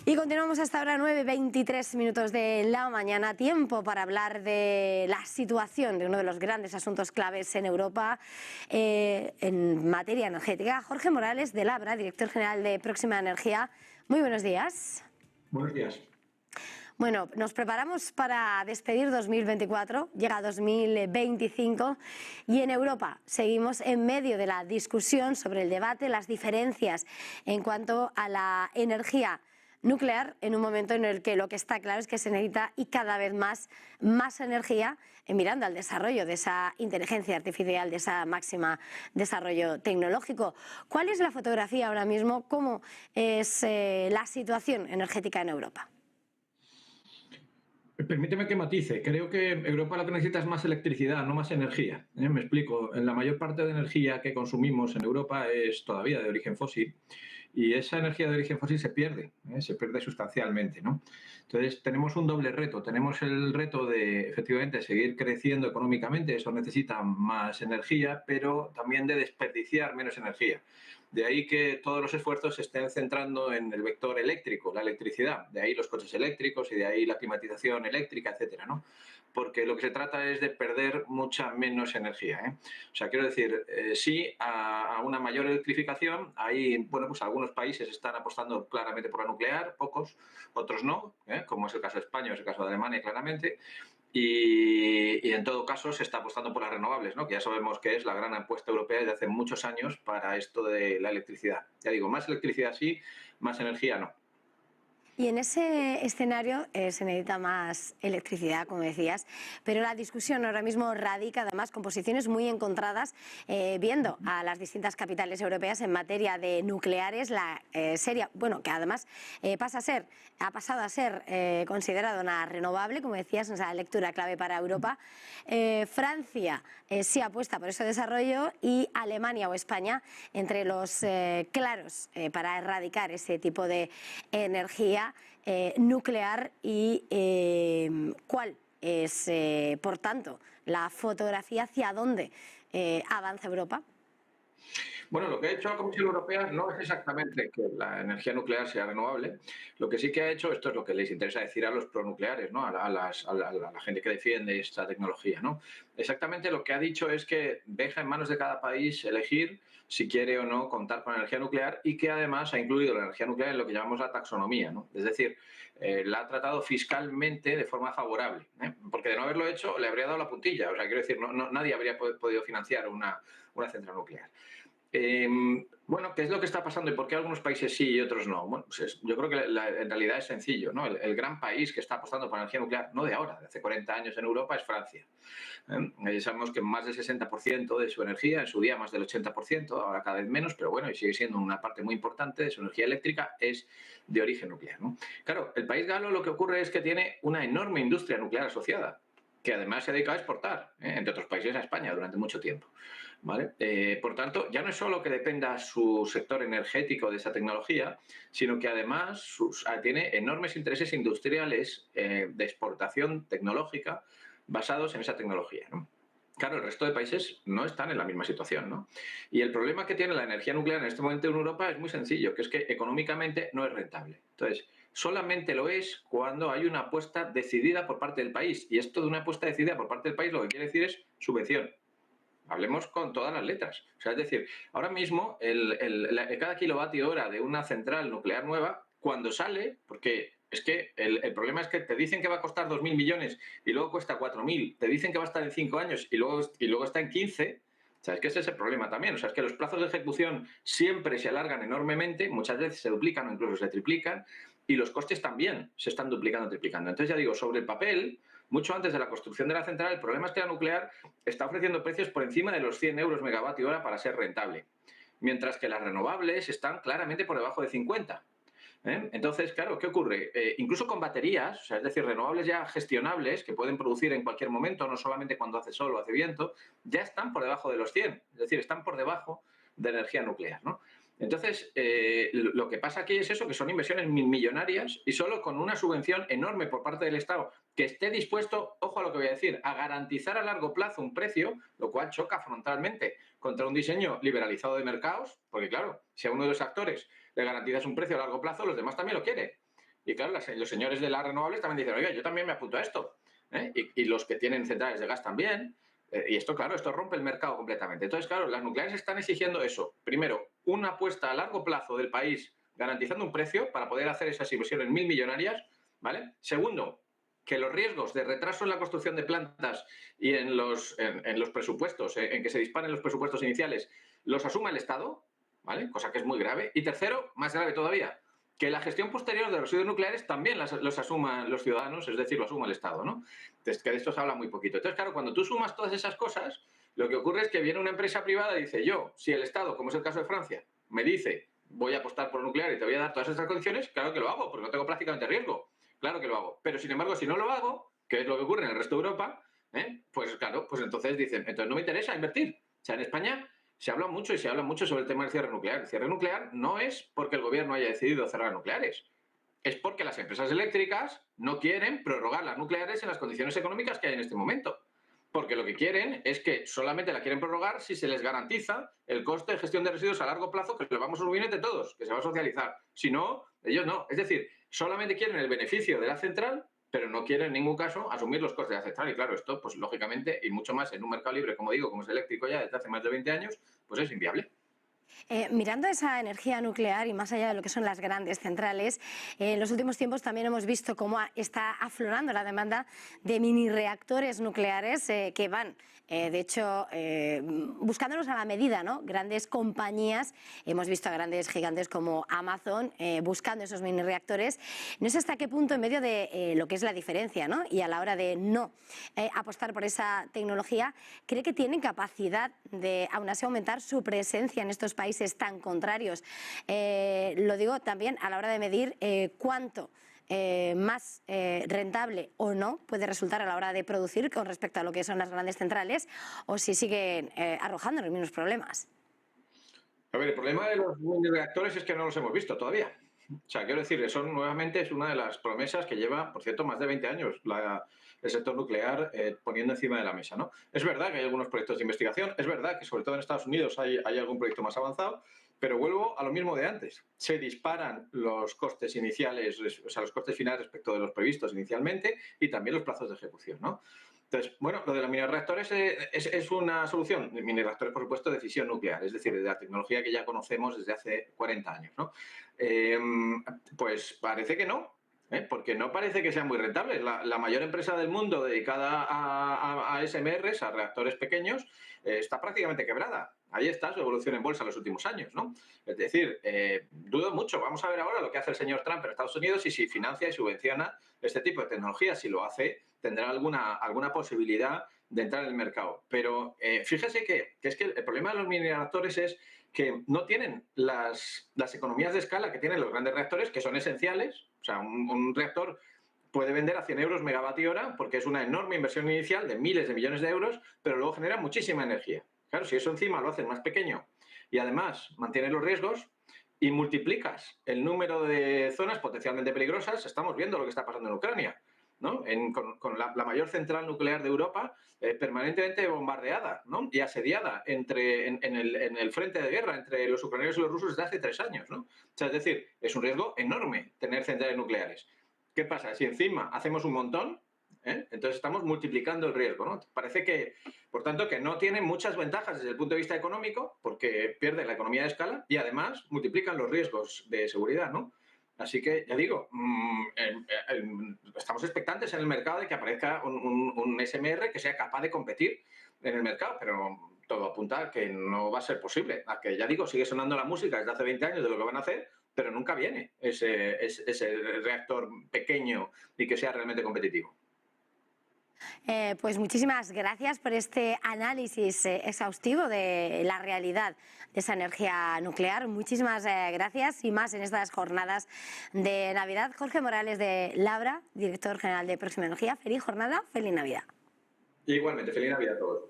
Y continuamos hasta ahora 9:23 de la mañana, tiempo para hablar de la situación de uno de los grandes asuntos claves en Europa en materia energética. Jorge Morales de Labra, director general de Próxima Energía. Muy buenos días. Buenos días. Bueno, nos preparamos para despedir 2024, llega 2025 y en Europa seguimos en medio de la discusión sobre el debate, las diferencias en cuanto a la energía nuclear, en un momento en el que lo que está claro es que se necesita y cada vez más energía, mirando al desarrollo de esa inteligencia artificial, de esa máxima desarrollo tecnológico. ¿Cuál es la fotografía ahora mismo? ¿Cómo es la situación energética en Europa? Permíteme que matice. Creo que Europa lo que necesita es más electricidad, no más energía. Me explico. La mayor parte de energía que consumimos en Europa es todavía de origen fósil y esa energía de origen fósil se pierde sustancialmente, ¿no? Entonces tenemos un doble reto. Tenemos el reto de efectivamente seguir creciendo económicamente, eso necesita más energía, pero también de desperdiciar menos energía. De ahí que todos los esfuerzos se estén centrando en el vector eléctrico, la electricidad. De ahí los coches eléctricos y de ahí la climatización eléctrica, etcétera, ¿no? Porque lo que se trata es de perder mucha menos energía, ¿eh? O sea, quiero decir, sí a una mayor electrificación. Ahí, bueno, pues algunos países están apostando claramente por la nuclear, pocos, otros no, como es el caso de España o es el caso de Alemania, claramente. Y en todo caso se está apostando por las renovables, ¿no? Que ya sabemos que es la gran apuesta europea desde hace muchos años para esto de la electricidad. Ya digo, más electricidad sí, más energía no. Y en ese escenario se necesita más electricidad, como decías, pero la discusión ahora mismo radica además con posiciones muy encontradas, viendo a las distintas capitales europeas en materia de nucleares, la serie, bueno, que además ha pasado a ser considerada una renovable, como decías, esa lectura clave para Europa. Francia sí apuesta por ese desarrollo y Alemania o España entre los claros para erradicar ese tipo de energía nuclear y cuál es, por tanto, la fotografía hacia dónde avanza Europa. Bueno, lo que ha hecho la Comisión Europea no es exactamente que la energía nuclear sea renovable. Lo que sí que ha hecho, esto es lo que les interesa decir a los pronucleares, ¿no? a la gente que defiende esta tecnología, ¿no? Exactamente lo que ha dicho es que deja en manos de cada país elegir si quiere o no contar con energía nuclear y que además ha incluido la energía nuclear en lo que llamamos la taxonomía, ¿no? Es decir, la ha tratado fiscalmente de forma favorable, porque de no haberlo hecho le habría dado la puntilla. O sea, quiero decir, nadie habría podido financiar una central nuclear. Bueno, ¿qué es lo que está pasando y por qué algunos países sí y otros no? Bueno, pues yo creo que en realidad es sencillo, ¿no? El gran país que está apostando por la energía nuclear, no de ahora, de hace 40 años en Europa, es Francia. Sabemos que más del 60% de su energía, en su día más del 80%, ahora cada vez menos, pero bueno, y sigue siendo una parte muy importante de su energía eléctrica, es de origen nuclear, ¿no? Claro, el país galo lo que ocurre es que tiene una enorme industria nuclear asociada, que además se dedica a exportar, entre otros países, a España durante mucho tiempo, ¿vale? Por tanto, ya no es solo que dependa su sector energético de esa tecnología, sino que además tiene enormes intereses industriales de exportación tecnológica basados en esa tecnología, ¿no? Claro, el resto de países no están en la misma situación, ¿no? Y el problema que tiene la energía nuclear en este momento en Europa es muy sencillo, que es que económicamente no es rentable. Entonces, solamente lo es cuando hay una apuesta decidida por parte del país. Y esto de una apuesta decidida por parte del país lo que quiere decir es subvención. Hablemos con todas las letras. O sea, es decir, ahora mismo cada kilovatio hora de una central nuclear nueva, cuando sale, porque es que el problema es que te dicen que va a costar 2.000 millones y luego cuesta 4.000, te dicen que va a estar en 5 años y luego está en 15. O sea, es que ese es el problema también. O sea, es que los plazos de ejecución siempre se alargan enormemente, muchas veces se duplican o incluso se triplican, y los costes también se están duplicando o triplicando. Entonces, ya digo, sobre el papel, mucho antes de la construcción de la central, el problema es que la nuclear está ofreciendo precios por encima de los 100 euros megavatio hora para ser rentable, mientras que las renovables están claramente por debajo de 50. Entonces, claro, ¿qué ocurre? Incluso con baterías, o sea, es decir, renovables ya gestionables, que pueden producir en cualquier momento, no solamente cuando hace sol o hace viento, ya están por debajo de los 100, es decir, están por debajo de energía nuclear, ¿no? Entonces, lo que pasa aquí es eso, que son inversiones millonarias y solo con una subvención enorme por parte del Estado que esté dispuesto, ojo a lo que voy a decir, a garantizar a largo plazo un precio, lo cual choca frontalmente contra un diseño liberalizado de mercados, porque claro, si a uno de los actores le garantizas un precio a largo plazo, los demás también lo quieren. Y claro, los señores de las renovables también dicen, oiga, yo también me apunto a esto. ¿Eh? Y los que tienen centrales de gas también. Y esto, claro, esto rompe el mercado completamente. Entonces, claro, las nucleares están exigiendo eso. Primero, una apuesta a largo plazo del país garantizando un precio para poder hacer esas inversiones mil millonarias, ¿vale? Segundo, que los riesgos de retraso en la construcción de plantas y en los presupuestos, en que se disparen los presupuestos iniciales, los asuma el Estado, ¿vale? Cosa que es muy grave. Y tercero, más grave todavía, que la gestión posterior de residuos nucleares también los asuman los ciudadanos, es decir, lo asuma el Estado, ¿no? Entonces, que de esto se habla muy poquito. Entonces, claro, cuando tú sumas todas esas cosas, lo que ocurre es que viene una empresa privada y dice, yo, si el Estado, como es el caso de Francia, me dice, voy a apostar por nuclear y te voy a dar todas estas condiciones, claro que lo hago, porque no tengo prácticamente riesgo. Claro que lo hago. Pero, sin embargo, si no lo hago, que es lo que ocurre en el resto de Europa, pues claro, pues entonces dicen, entonces no me interesa invertir. O sea, en España se habla mucho y se habla mucho sobre el tema del cierre nuclear. El cierre nuclear no es porque el gobierno haya decidido cerrar nucleares, es porque las empresas eléctricas no quieren prorrogar las nucleares en las condiciones económicas que hay en este momento. Porque lo que quieren es que solamente la quieren prorrogar si se les garantiza el coste de gestión de residuos a largo plazo, que lo vamos a asumir entre todos, que se va a socializar. Si no, ellos no. Es decir, solamente quieren el beneficio de la central, pero no quieren en ningún caso asumir los costes de la central. Y claro, esto, pues lógicamente, y mucho más en un mercado libre, como digo, como es eléctrico ya desde hace más de 20 años, pues es inviable. Mirando esa energía nuclear y más allá de lo que son las grandes centrales, en los últimos tiempos también hemos visto cómo está aflorando la demanda de mini reactores nucleares que van, de hecho, buscándolos a la medida, ¿no? Grandes compañías, hemos visto a grandes gigantes como Amazon buscando esos mini reactores. No sé hasta qué punto, en medio de lo que es la diferencia, ¿no? Y a la hora de no apostar por esa tecnología, ¿cree que tienen capacidad de aún así aumentar su presencia en estos países tan contrarios? Lo digo también a la hora de medir cuánto más rentable o no puede resultar a la hora de producir con respecto a lo que son las grandes centrales, o si siguen arrojando los mismos problemas. A ver, el problema de los mini reactores es que no los hemos visto todavía. O sea, quiero decir, eso nuevamente es una de las promesas que lleva, por cierto, más de 20 años el sector nuclear poniendo encima de la mesa, ¿no? Es verdad que hay algunos proyectos de investigación, es verdad que sobre todo en Estados Unidos hay algún proyecto más avanzado, pero vuelvo a lo mismo de antes. Se disparan los costes iniciales, o sea, los costes finales respecto de los previstos inicialmente y también los plazos de ejecución, ¿no? Entonces, bueno, lo de los mini reactores es una solución. Mini reactores, por supuesto, de fisión nuclear, es decir, de la tecnología que ya conocemos desde hace 40 años, ¿no? Pues parece que no, porque no parece que sean muy rentables. La mayor empresa del mundo dedicada a SMRs, a reactores pequeños, está prácticamente quebrada. Ahí está su evolución en bolsa en los últimos años, ¿no? Es decir, dudo mucho. Vamos a ver ahora lo que hace el señor Trump en Estados Unidos y si financia y subvenciona este tipo de tecnología. Si lo hace, tendrá alguna posibilidad de entrar en el mercado. Pero fíjese que es que el problema de los mini reactores es que no tienen las economías de escala que tienen los grandes reactores, que son esenciales. O sea, un reactor puede vender a 100 euros megavatio hora porque es una enorme inversión inicial de miles de millones de euros, pero luego genera muchísima energía. Claro, si eso encima lo haces más pequeño y además mantienes los riesgos y multiplicas el número de zonas potencialmente peligrosas, estamos viendo lo que está pasando en Ucrania, ¿no? Con la mayor central nuclear de Europa permanentemente bombardeada, ¿no? Y asediada en el frente de guerra entre los ucranianos y los rusos desde hace 3 años, ¿no? O sea, es decir, es un riesgo enorme tener centrales nucleares. ¿Qué pasa? Si encima hacemos un montón, entonces estamos multiplicando el riesgo, ¿no? Parece que, por tanto, que no tienen muchas ventajas desde el punto de vista económico, porque pierden la economía de escala y además multiplican los riesgos de seguridad, ¿no? Así que, ya digo, estamos expectantes en el mercado de que aparezca un SMR que sea capaz de competir en el mercado, pero todo apunta a que no va a ser posible. A que, ya digo, sigue sonando la música desde hace 20 años de lo que van a hacer, pero nunca viene ese reactor pequeño y que sea realmente competitivo. Pues muchísimas gracias por este análisis exhaustivo de la realidad de esa energía nuclear. Muchísimas gracias y más en estas jornadas de Navidad. Jorge Morales de Labra, director general de Próxima Energía. Feliz jornada, feliz Navidad. Igualmente, feliz Navidad a todos.